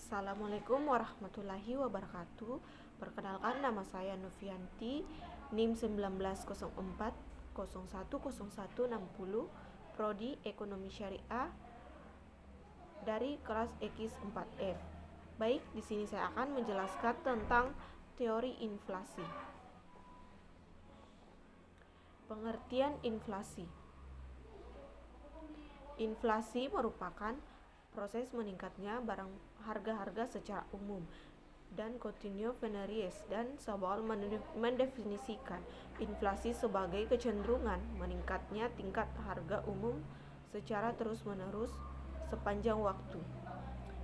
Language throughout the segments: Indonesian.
Assalamualaikum warahmatullahi wabarakatuh. Perkenalkan, nama saya Novianti, NIM 1904010160, Prodi Ekonomi Syariah dari kelas X4F. Baik, di sini saya akan menjelaskan tentang teori inflasi. Pengertian inflasi. Inflasi merupakan proses meningkatnya barang harga-harga secara umum dan continuous varies, dan Sobol mendefinisikan inflasi sebagai kecenderungan meningkatnya tingkat harga umum secara terus-menerus sepanjang waktu.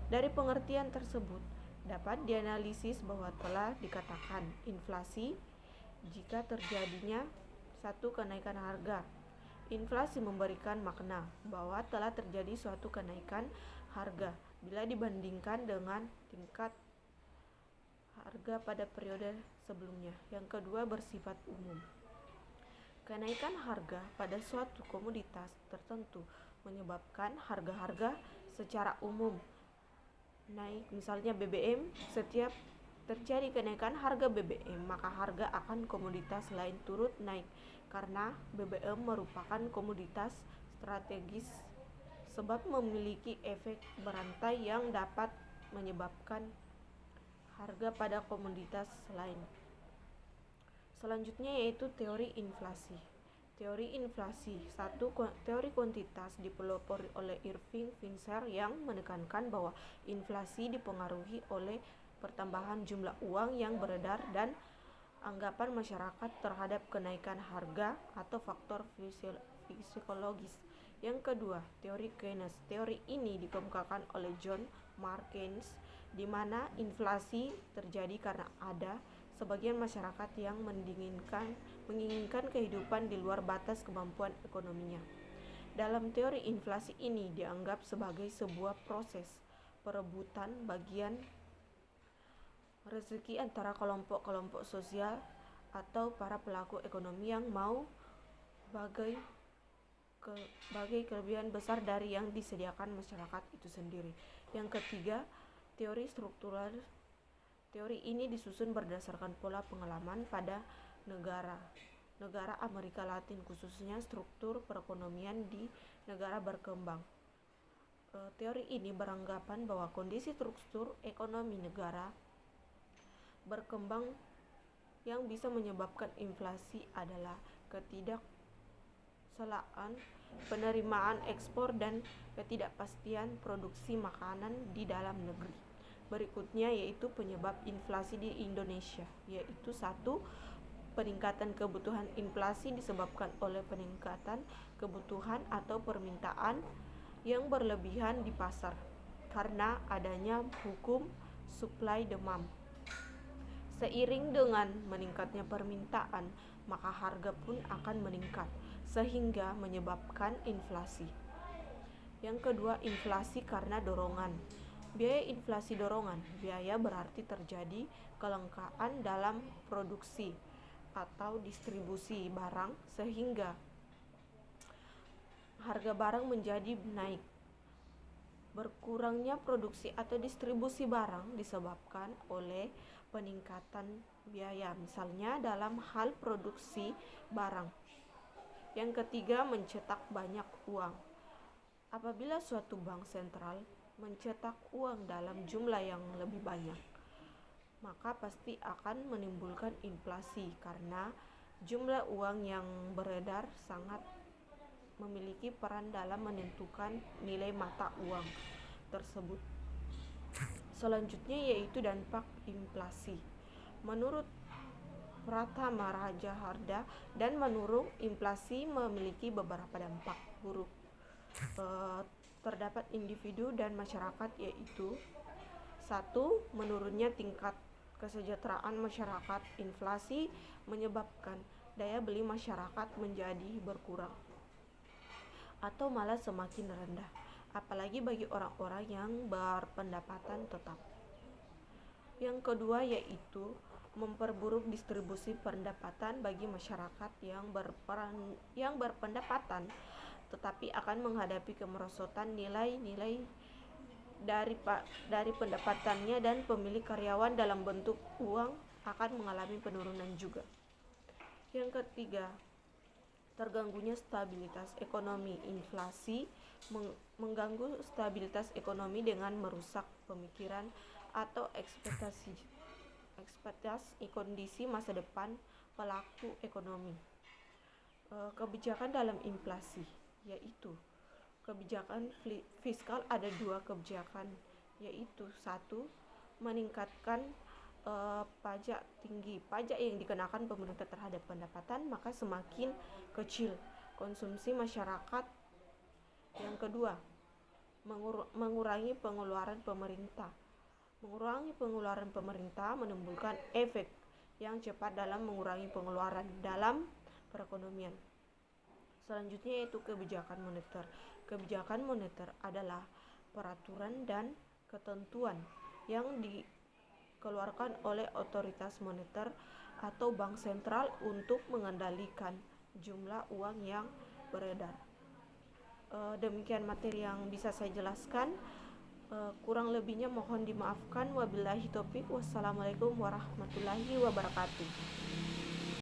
Dari pengertian tersebut dapat dianalisis bahwa telah dikatakan inflasi jika terjadinya satu kenaikan harga. Inflasi memberikan makna bahwa telah terjadi suatu kenaikan harga bila dibandingkan dengan tingkat harga pada periode sebelumnya. Yang kedua, bersifat umum. Kenaikan harga pada suatu komoditas tertentu menyebabkan harga-harga secara umum naik. Misalnya BBM, setiap terjadi kenaikan harga BBM, maka harga akan komoditas lain turut naik karena BBM merupakan komoditas strategis sebab memiliki efek berantai yang dapat menyebabkan harga pada komoditas lain. Selanjutnya yaitu teori inflasi. Teori inflasi, satu teori kuantitas dipelopori oleh Irving Fisher yang menekankan bahwa inflasi dipengaruhi oleh pertambahan jumlah uang yang beredar dan anggapan masyarakat terhadap kenaikan harga atau faktor psikologis. Yang kedua, teori Keynes. Teori ini dikemukakan oleh John Maynard Keynes, di mana inflasi terjadi karena ada sebagian masyarakat yang menginginkan kehidupan di luar batas kemampuan ekonominya. Dalam teori inflasi ini dianggap sebagai sebuah proses perebutan bagian rezeki antara kelompok-kelompok sosial atau para pelaku ekonomi yang mau bagai kelebihan besar dari yang disediakan masyarakat itu sendiri. Yang ketiga, teori struktural. Teori ini disusun berdasarkan pola pengalaman pada negara Amerika Latin, khususnya struktur perekonomian di negara berkembang. Teori ini beranggapan bahwa kondisi struktur ekonomi negara berkembang yang bisa menyebabkan inflasi adalah ketidakselaan penerimaan ekspor dan ketidakpastian produksi makanan di dalam negeri. Berikutnya yaitu penyebab inflasi di Indonesia, yaitu satu, peningkatan kebutuhan. Inflasi disebabkan oleh peningkatan kebutuhan atau permintaan yang berlebihan di pasar karena adanya hukum supply demand. Seiring dengan meningkatnya permintaan, maka harga pun akan meningkat, sehingga menyebabkan inflasi. Yang kedua, inflasi karena dorongan. Biaya inflasi dorongan. Biaya berarti terjadi kelangkaan dalam produksi atau distribusi barang sehingga harga barang menjadi naik. Berkurangnya produksi atau distribusi barang disebabkan oleh peningkatan biaya, misalnya dalam hal produksi barang. Yang ketiga, mencetak banyak uang. Apabila suatu bank sentral mencetak uang dalam jumlah yang lebih banyak, maka pasti akan menimbulkan inflasi karena jumlah uang yang beredar sangat memiliki peran dalam menentukan nilai mata uang tersebut. Selanjutnya yaitu dampak inflasi. Menurut Pratama Rajaharda dan menurut inflasi memiliki beberapa dampak buruk terdapat individu dan masyarakat, yaitu satu, menurunnya tingkat kesejahteraan masyarakat. Inflasi menyebabkan daya beli masyarakat menjadi berkurang atau malah semakin rendah, apalagi bagi orang-orang yang berpendapatan tetap. Yang kedua yaitu memperburuk distribusi pendapatan bagi masyarakat yang berpendapatan tetapi akan menghadapi kemerosotan nilai-nilai dari pendapatannya, dan pemilik karyawan dalam bentuk uang akan mengalami penurunan juga. Yang ketiga, terganggunya stabilitas ekonomi. Inflasi mengganggu stabilitas ekonomi dengan merusak pemikiran atau ekspektasi kondisi masa depan pelaku ekonomi. Kebijakan dalam inflasi, yaitu kebijakan fiskal. Ada dua kebijakan, yaitu satu, meningkatkan pajak tinggi. Pajak yang dikenakan pemerintah terhadap pendapatan, maka semakin kecil konsumsi masyarakat. Yang kedua, mengurangi pengeluaran pemerintah. Mengurangi pengeluaran pemerintah menimbulkan efek yang cepat dalam mengurangi pengeluaran dalam perekonomian. Selanjutnya yaitu kebijakan moneter. Kebijakan moneter adalah peraturan dan ketentuan yang dikeluarkan oleh otoritas moneter atau bank sentral untuk mengendalikan jumlah uang yang beredar. Demikian materi yang bisa saya jelaskan. Kurang lebihnya mohon dimaafkan. Wabillahi taufik. Wassalamualaikum warahmatullahi wabarakatuh.